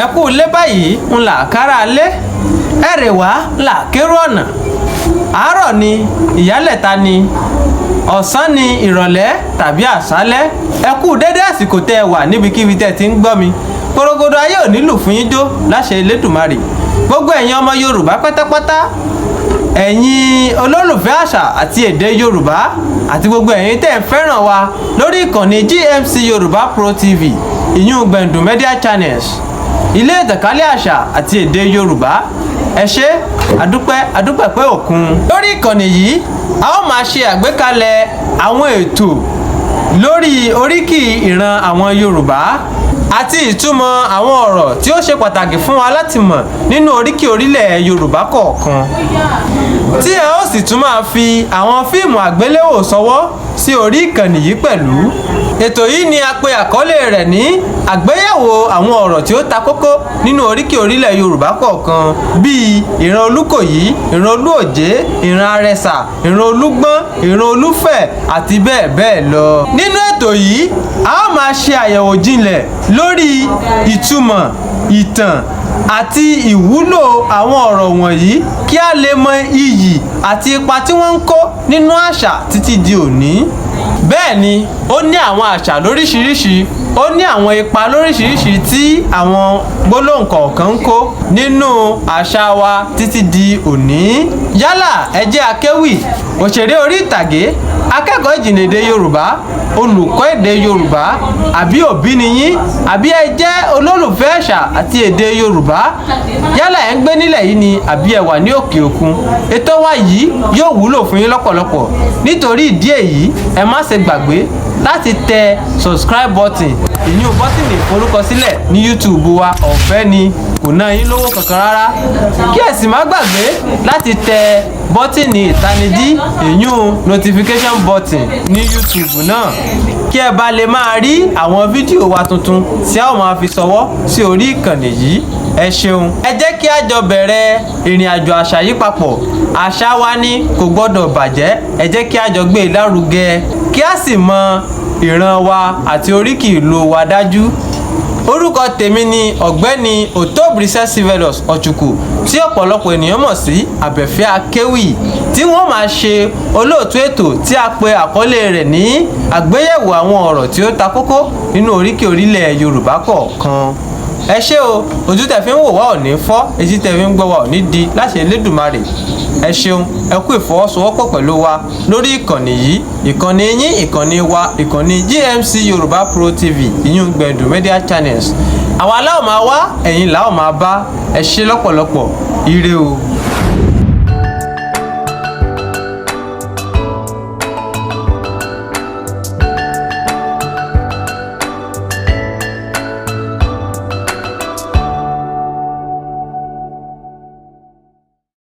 ẹ kú ilé báyìí ńlá kára lé ẹ̀rẹ̀ wá là kérò ọ̀nà àárọ̀ ni ìyálẹ̀ta ni ọ̀sán ni ìrọ̀lẹ́ tàbí àṣálẹ́ ẹ kú dédé àsìkò tẹ́ ẹ wà níbikíbi tẹ́ ẹ ti ń gbọ́ mi korogodo ayé ò nílù fún yín jó láṣẹ Elédùmarè gbogbo ẹ̀yin ọmọ Yorùbá pátápátá ẹ̀yin olólùfẹ́ àṣà àti èdè Yorùbá àti gbogbo ẹ̀yin tẹ́ ẹ fẹ́ràn wa lórí ìkànnì GMC Yorùbá Pro TV ìyún Gbẹ̀ndù Media Channels ilé ìtànkálẹ̀ àṣà àti èdè Yorùbá ẹ ṣé adúpẹ́ pé òkun. lórí ìkànnì yìí a ó máa ṣe àgbékalẹ̀ àwọn ètò lórí oríkì ìran àwọn Yorùbá àti ìtumọ̀ àwọn ọ̀rọ̀ tí ó ṣe pàtàkì fún wa láti mọ̀ nínú oríkì orílẹ̀ Yorùbá kọ̀ọ̀kan tí ẹ ó sì tún máa fi àwọn fíìmù àgbéléwò ṣọwọ́ sí orí ìkànnì yìí pẹ̀lú. ètò yìí ni a pè àkọlé rẹ̀ ní àgbéyẹ̀wò àwọn ọ̀rọ̀ tí ó ta kókó nínú oríkì orílẹ̀ Yorùbá kọ̀ọ̀kan bíi ìran Olúkòyí, ìran Olúòjé, ìran Arẹsà, ìran Olúgbọ́n, ìran Olúfẹ̀ àti bẹ́ẹ̀ bẹ́ẹ̀ lọ. nínú ètò yìí a ó máa ṣe àyẹ̀wò jinlẹ̀ lórí ìtumọ̀, ìtàn àti ìwúlò àwọn ọ̀rọ̀ wọ̀nyí kí a lè mọ iyì àti ipa tí wọ́n ń kó nínú àṣà títí di òní. bẹ́ẹ̀ ni ó ní àwọn àṣà lóríṣiríṣi ó ní àwọn ipa lóríṣiríṣi tí àwọn gbólóhùn kọ̀ọ̀kan ń kó nínú àṣà wa títí di òní. yálà ẹ jẹ́ akéwì, òṣèré orí ìtàgé, akẹ́kọ̀ọ́ ìjìnlẹ̀ èdè Yorùbá, olùkọ́ èdè Yorùbá, àbí òbí ni yín, àbí ẹ jẹ́ olólùfẹ́ àṣà àti èdè Yorùbá, yálà ẹ ń gbé nílẹ̀ yìí ni àbí ẹ wà ní òkè òkun. ètò wa yìí yóò wúlò fún yín lọ́pọ̀lọpọ̀. nítorí ìdí èyí ẹ má ṣe gbàgbé láti tẹ subscribe button ìyún bọ́tìnì ìforúkọsílẹ̀ ní YouTube wa ọ̀fẹ́ ni kò ná yín lówó kankan rárá. kí ẹ sì má gbàgbé láti tẹ bọ́tìnì ìtanijí ìyún notification button ní YouTube náà kí ẹ bá lè máa rí àwọn fídíò wa tuntun tí a ó máa fi ṣọwọ́ sí orí ìkànnì yìí. ẹ ṣeun. ẹ jẹ́ kí a jọ bẹ̀rẹ̀ ìrìn àjò àṣà yìí papọ̀. àṣà wa ni kò gbọ́dọ̀ bàjẹ́. ẹ jẹ́ kí a jọ gbé e lárugẹ kí a sì mọ ìran wa àti oríkì ìlú wa dájú. orúkọ tèmi ni ọ̀gbẹ́ni Otobrise Silvanus Ọ̀chùkù tí ọ̀pọ̀lọpọ̀ ènìyàn mọ̀ sí Abẹ́fẹ́ Akéwì tí wọ́n máa ṣe olóòtú ètò tí a pè àkọlé rẹ̀ ní àgbéyẹ̀wò àwọn ọ̀rọ̀ tí ó ta kókó nínú oríkì orílẹ̀ Yorùbá kọ̀ọ̀kan. ẹ ṣé o, ojú tẹ́ fi ń wò wá ò ní fọ́, etí tẹ́ fi ń gbọ́ wá ò ní di láṣẹ Elédùmarè. ẹ ṣeun, ẹ kú ìfọwọ́sowọ́pọ̀ pẹ̀lú wa lórí ìkànnì yìí, ìkànnì yín, ìkànnì wa, ìkànnì GMC Yorùbá Pro TV ìyún Gbẹ̀ndù Media Channels. àwa la ó máa wá, ẹ̀yin la ó máa bá. ẹ ṣé lọ́pọ̀lọpọ̀, ire o.